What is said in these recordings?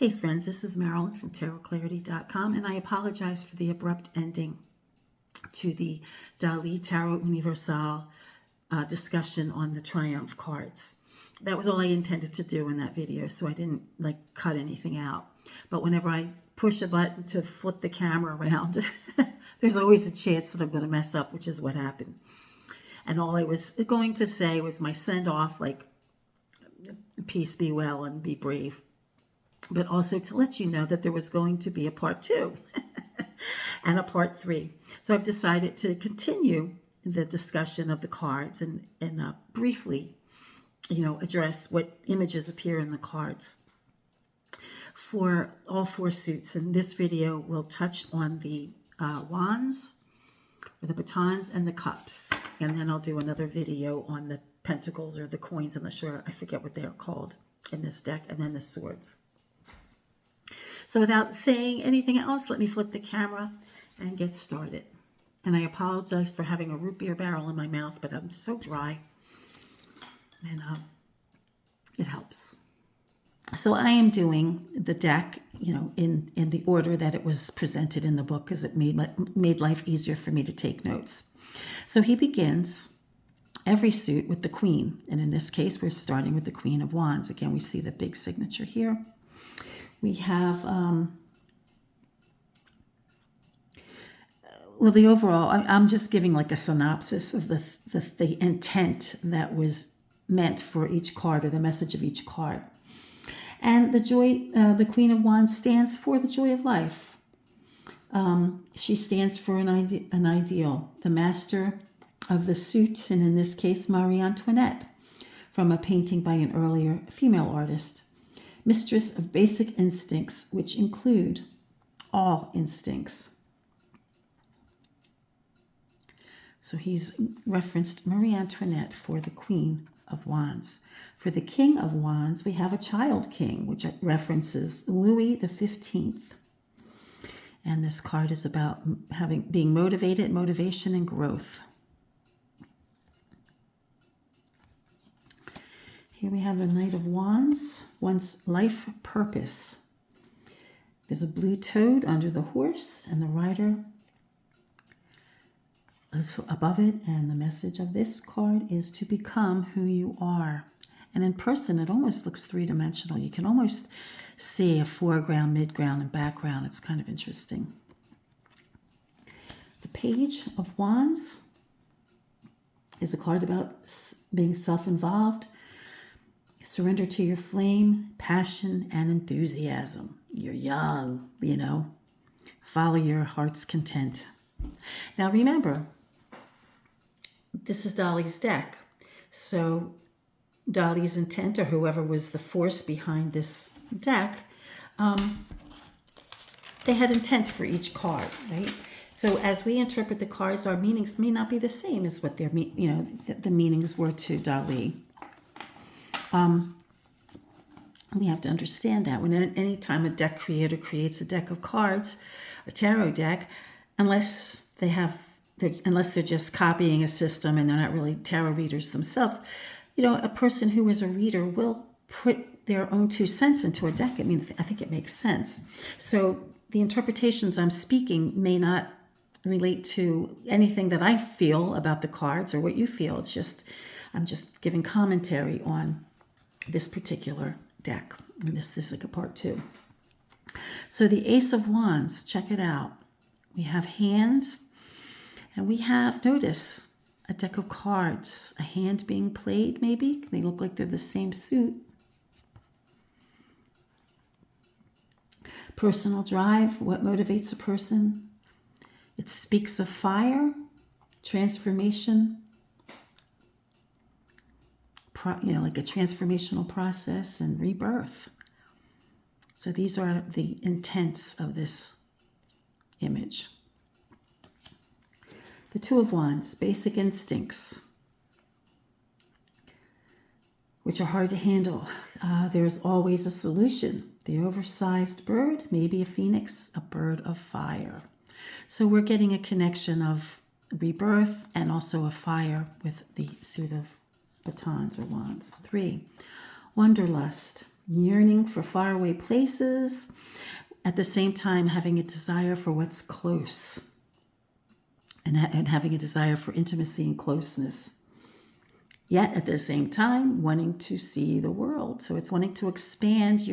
Hey friends, this is Marilyn from tarotclarity.com, and I apologize for the abrupt ending to the Dalí Tarot Universal discussion on the Triumph cards. That was all I intended to do in that video, so I didn't cut anything out. But whenever I push a button to flip the camera around, there's always a chance that I'm going to mess up, which is what happened. And all I was going to say was my send-off, peace, be well, and be brave. But also to let you know that there was going to be a part 2 and a part 3. So I've decided to continue the discussion of the cards and briefly, address what images appear in the cards for all 4 suits. And this video will touch on the wands, or the batons, and the cups. And then I'll do another video on the pentacles or the coins. I'm not sure, I forget what they're called in this deck, and then the swords. So without saying anything else, let me flip the camera and get started. And I apologize for having a root beer barrel in my mouth, but I'm so dry, and it helps. So I am doing the deck, in the order that it was presented in the book, because it made life easier for me to take notes. So he begins every suit with the Queen, and in this case, we're starting with the Queen of Wands. Again, we see the big signature here. We have, the overall, I'm just giving a synopsis of the intent that was meant for each card, or the message of each card. And the Queen of Wands stands for the joy of life. She stands for an ideal, the master of the suit, and in this case, Marie Antoinette, from a painting by an earlier female artist. Mistress of basic instincts, which include all instincts. So he's referenced Marie Antoinette for the Queen of Wands. For the King of Wands, we have a child king, which references Louis XV. And this card is about being motivated, motivation, and growth. Here we have the Knight of Wands, one's life purpose. There's a blue toad under the horse, and the rider is above it. And the message of this card is to become who you are. And in person, it almost looks three-dimensional. You can almost see a foreground, midground, and background. It's kind of interesting. The Page of Wands is a card about being self-involved. Surrender to your flame, passion, and enthusiasm. You're young, Follow your heart's content. Now remember, this is Dalí's deck. So Dalí's intent, or whoever was the force behind this deck, they had intent for each card, right? So as we interpret the cards, our meanings may not be the same as what the meanings were to Dalí. We have to understand that when any time a deck creator creates a deck of cards, a tarot deck, unless they're just copying a system and they're not really tarot readers themselves, a person who is a reader will put their own 2 cents into a deck. I mean, I think it makes sense. So the interpretations I'm speaking may not relate to anything that I feel about the cards or what you feel. It's just, I'm just giving commentary on this particular deck. And this is a part 2. So the Ace of Wands, check it out. We have hands, and we have, notice, a deck of cards, a hand being played maybe. They look like they're the same suit. Personal drive, what motivates a person? It speaks of fire, transformation, like a transformational process and rebirth. So these are the intents of this image. The Two of Wands, basic instincts, which are hard to handle. There's always a solution. The oversized bird, maybe a phoenix, a bird of fire. So we're getting a connection of rebirth and also a fire with the suit of batons or wands. 3, wanderlust, yearning for faraway places, at the same time having a desire for what's close, and having a desire for intimacy and closeness. Yet at the same time, wanting to see the world. So it's wanting to expand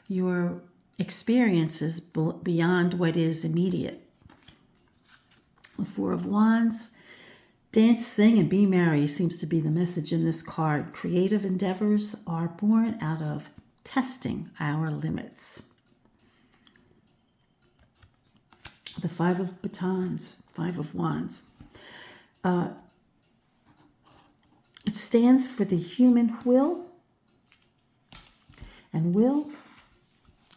your experiences beyond what is immediate. The Four of Wands, dance, sing, and be merry seems to be the message in this card. Creative endeavors are born out of testing our limits. The Five of Batons, Five of Wands. It stands for the human will, and will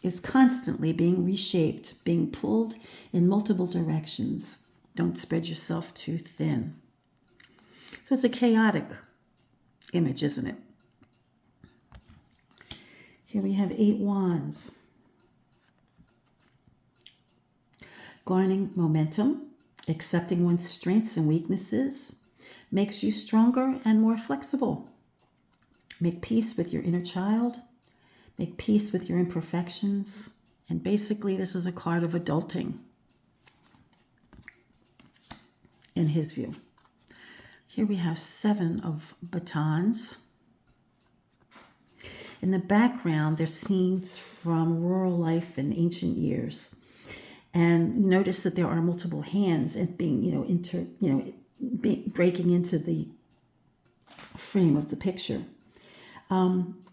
is constantly being reshaped, being pulled in multiple directions. Don't spread yourself too thin. So it's a chaotic image, isn't it? Here we have 8 Wands. Garnering momentum, accepting one's strengths and weaknesses, makes you stronger and more flexible. Make peace with your inner child. Make peace with your imperfections. And basically, this is a card of adulting, in his view. Here we have 7 of Batons. In the background, there's scenes from rural life in ancient years. And notice that there are multiple hands and being, breaking into the frame of the picture.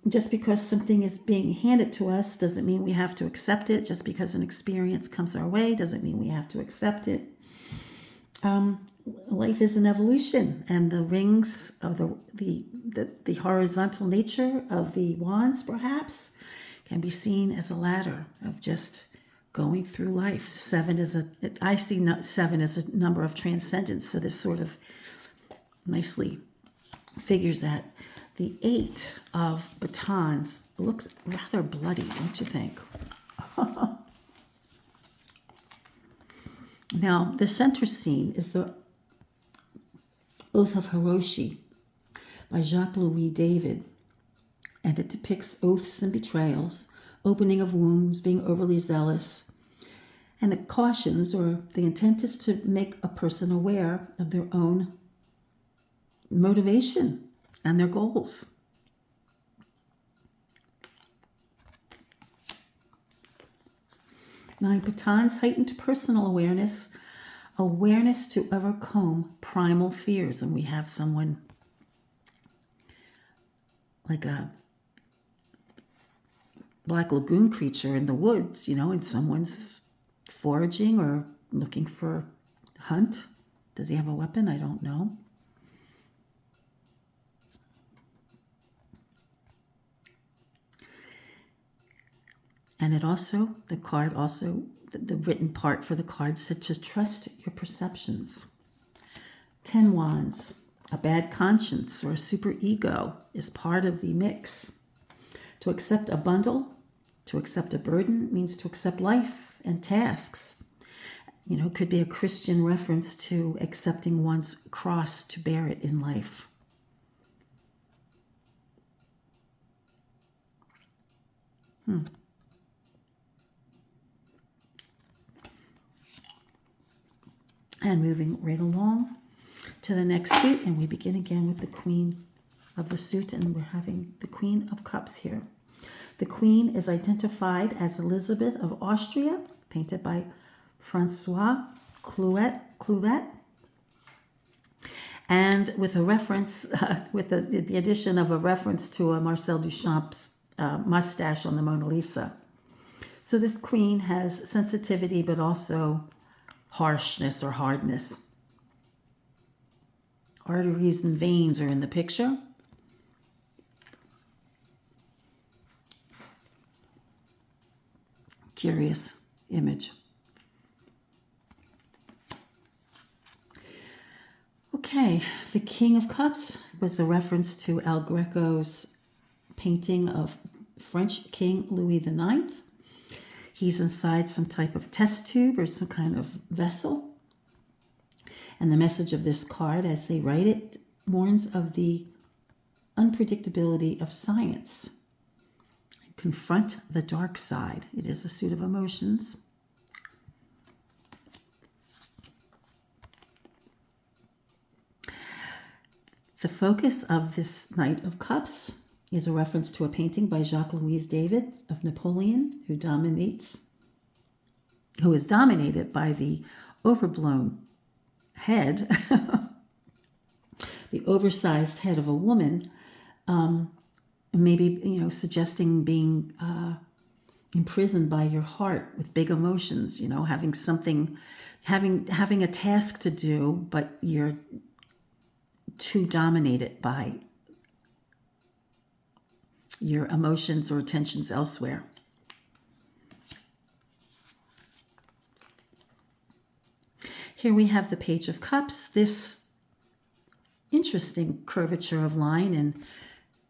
Just because something is being handed to us doesn't mean we have to accept it. Just because an experience comes our way doesn't mean we have to accept it. Life is an evolution, and the rings of the horizontal nature of the wands, perhaps, can be seen as a ladder of just going through life. I see 7 as a number of transcendence, so this sort of nicely figures that. The 8 of Batons looks rather bloody, don't you think? Now, the center scene is the Oath of Hiroshi by Jacques-Louis David, and it depicts oaths and betrayals, opening of wounds, being overly zealous, and it cautions, or the intent is to make a person aware of their own motivation and their goals. Nine Batons, heightened personal awareness to overcome primal fears. And we have someone like a Black Lagoon creature in the woods, and someone's foraging or looking for hunt. Does he have a weapon? I don't know. And the written part for the card said to trust your perceptions. 10 Wands, a bad conscience or a superego is part of the mix. To accept a bundle, to accept a burden, means to accept life and tasks. Could be a Christian reference to accepting one's cross to bear it in life. And moving right along to the next suit, and we begin again with the Queen of the suit, and we're having the Queen of Cups here. The Queen is identified as Elizabeth of Austria, painted by Francois Clouet, and with a reference, with the addition of a reference to a Marcel Duchamp's mustache on the Mona Lisa. So this Queen has sensitivity, but also harshness or hardness. Arteries and veins are in the picture. Curious image. Okay, the King of Cups was a reference to El Greco's painting of French King Louis IX. He's inside some type of test tube or some kind of vessel. And the message of this card, as they write it, warns of the unpredictability of science Confront the dark side. It is a suit of emotions. The focus of this Knight of Cups is a reference to a painting by Jacques-Louis David of Napoleon, who is dominated by the overblown head, the oversized head of a woman, maybe, suggesting being imprisoned by your heart with big emotions, having something, having a task to do, but you're too dominated by your emotions or attentions elsewhere. Here we have the Page of Cups, this interesting curvature of line and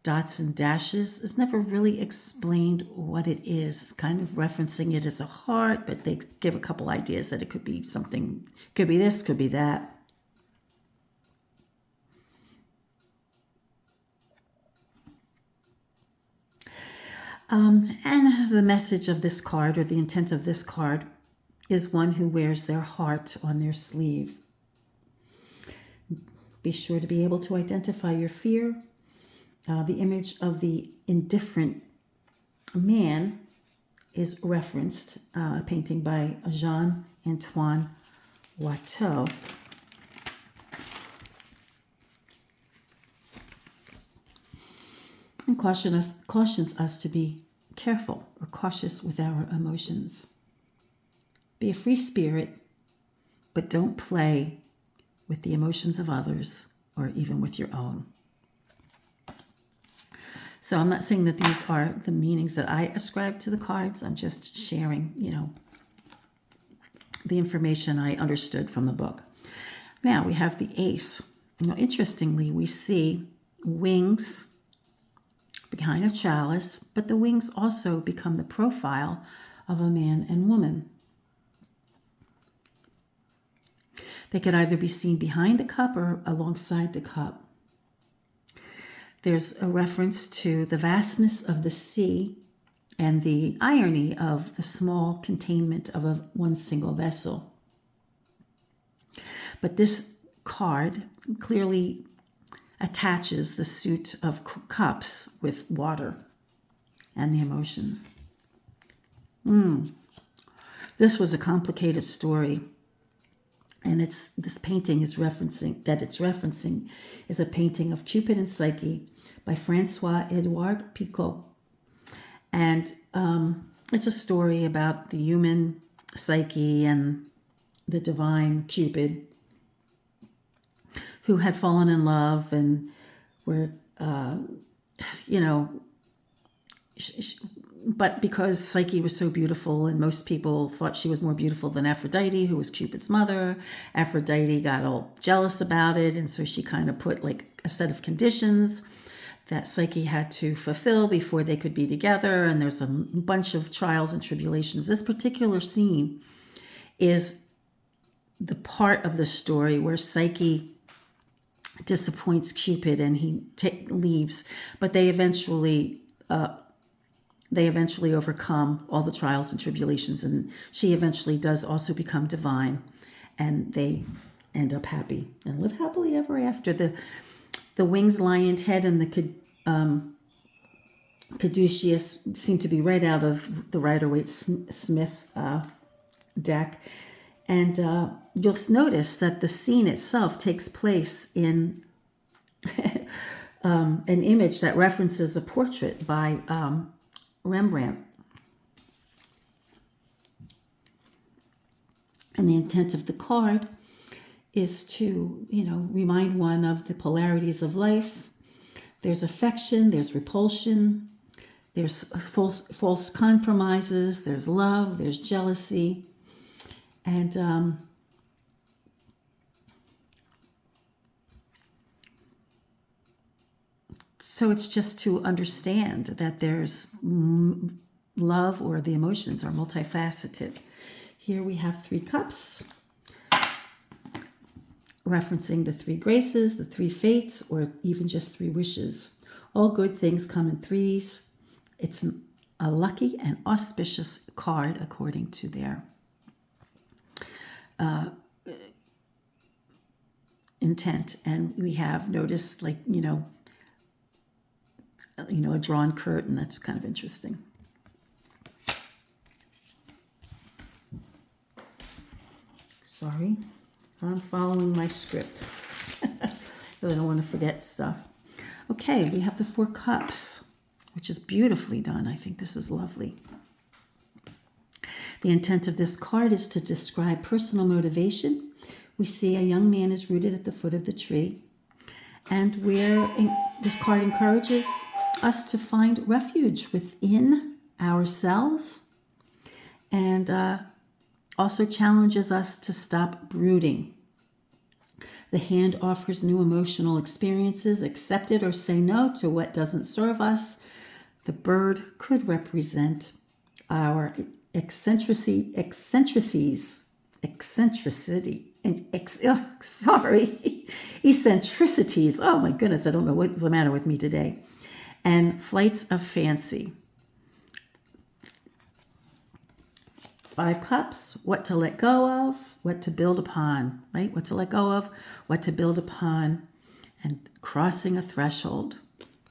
dots and dashes is never really explained what it is, kind of referencing it as a heart, but they give a couple ideas that it could be something, could be this, could be that. And the message of this card, or the intent of this card, is one who wears their heart on their sleeve. Be sure to be able to identify your fear. The image of the indifferent man is referenced, a painting by Jean-Antoine Watteau. And cautions us to be careful or cautious with our emotions. Be a free spirit, but don't play with the emotions of others or even with your own. So I'm not saying that these are the meanings that I ascribe to the cards. I'm just sharing, the information I understood from the book. Now we have the Ace. Interestingly, we see wings behind a chalice, but the wings also become the profile of a man and woman. They could either be seen behind the cup or alongside the cup. There's a reference to the vastness of the sea and the irony of the small containment of one single vessel. But this card clearly attaches the suit of cups with water and the emotions. This was a complicated story. And this painting is referencing is a painting of Cupid and Psyche by Francois-Edouard Picot. And it's a story about the human Psyche and the divine Cupid, who had fallen in love and were, but because Psyche was so beautiful and most people thought she was more beautiful than Aphrodite, who was Cupid's mother, Aphrodite got all jealous about it. And so she kind of put like a set of conditions that Psyche had to fulfill before they could be together. And there's a bunch of trials and tribulations. This particular scene is the part of the story where Psyche disappoints Cupid and he leaves, but they eventually overcome all the trials and tribulations, and she eventually does also become divine, and they end up happy and live happily ever after. The winged lion's head and the caduceus seem to be right out of the Rider-Waite-Smith deck. And you'll notice that the scene itself takes place in an image that references a portrait by Rembrandt. And the intent of the card is to, remind one of the polarities of life. There's affection, there's repulsion, there's false compromises, there's love, there's jealousy. And so it's just to understand that there's love, or the emotions are multifaceted. Here we have 3 cups, referencing the 3 graces, the 3 fates, or even just 3 wishes. All good things come in threes. It's a lucky and auspicious card according to their intent. And we have noticed, like, a drawn curtain. That's kind of interesting. Sorry, I'm following my script. Because I don't want to forget stuff. Okay, we have the Four Cups, which is beautifully done. I think this is lovely. The intent of this card is to describe personal motivation. We see a young man is rooted at the foot of the tree. And this card encourages us to find refuge within ourselves, and also challenges us to stop brooding. The hand offers new emotional experiences, accept it or say no to what doesn't serve us. The bird could represent our eccentricity, eccentricities. Oh my goodness, I don't know what's the matter with me today. And flights of fancy. Five Cups, what to let go of, what to build upon, right? What to let go of, what to build upon, and crossing a threshold,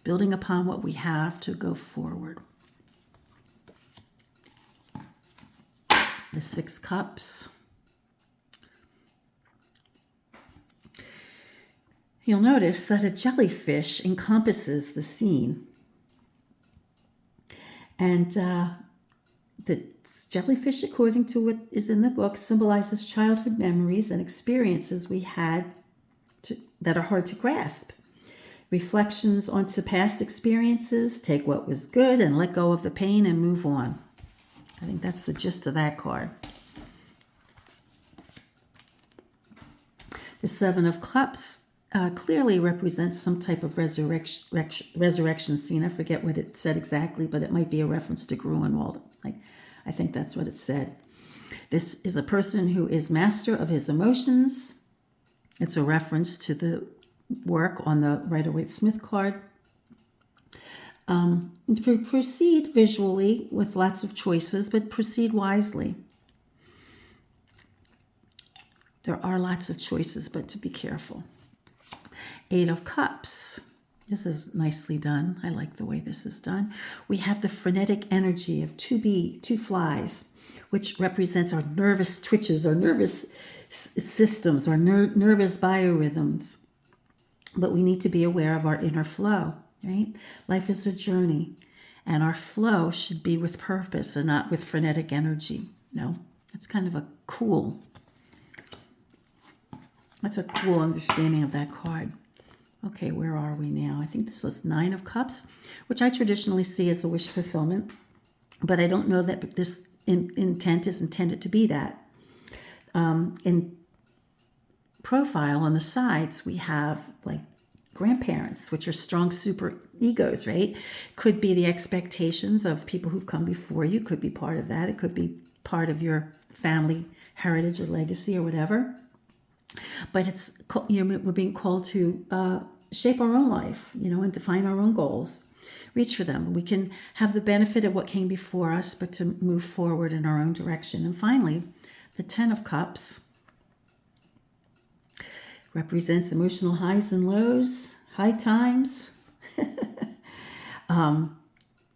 building upon what we have to go forward. The Six Cups. You'll notice that a jellyfish encompasses the scene. And the jellyfish, according to what is in the book, symbolizes childhood memories and experiences we had that are hard to grasp. Reflections onto past experiences, take what was good and let go of the pain and move on. I think that's the gist of that card. The Seven of Cups clearly represents some type of resurrection scene. I forget what it said exactly, but it might be a reference to Grunwald. I think that's what it said. This is a person who is master of his emotions. It's a reference to the work on the Rider-Waite-Smith card. Proceed visually with lots of choices, but proceed wisely. There are lots of choices, but to be careful. Eight of Cups. This is nicely done. I like the way this is done. We have the frenetic energy of two flies, which represents our nervous twitches, our nervous systems, our nervous biorhythms. But we need to be aware of our inner flow, right? Life is a journey, and our flow should be with purpose and not with frenetic energy. No, that's kind of that's a cool understanding of that card. Okay, where are we now? I think this is Nine of Cups, which I traditionally see as a wish fulfillment, but I don't know that this intent is intended to be that. In profile on the sides, we have like grandparents, which are strong super egos, right? Could be the expectations of people who've come before you, could be part of that. It could be part of your family heritage or legacy or whatever. But it's, we're being called to shape our own life, and define our own goals, reach for them. We can have the benefit of what came before us, but to move forward in our own direction. And finally, the Ten of Cups represents emotional highs and lows, high times,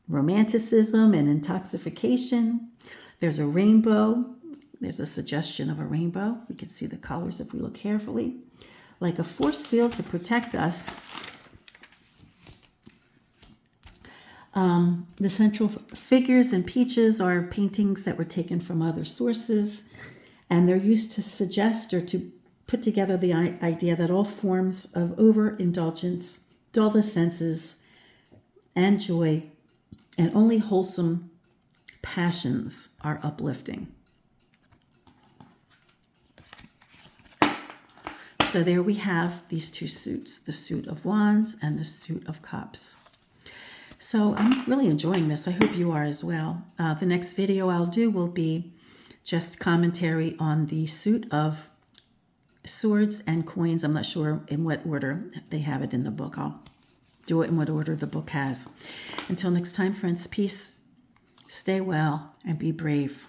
romanticism and intoxication. There's a rainbow. There's a suggestion of a rainbow. We can see the colors if we look carefully. Like a force field to protect us. The central figures and peaches are paintings that were taken from other sources, and they're used to suggest or to put together the idea that all forms of overindulgence dull the senses and joy, and only wholesome passions are uplifting. So there we have these two suits, the suit of Wands and the suit of Cups. So I'm really enjoying this. I hope you are as well. The next video I'll do will be just commentary on the suit of Swords and Coins. I'm not sure in what order they have it in the book. I'll do it in what order the book has. Until next time, friends, peace Stay well and be brave.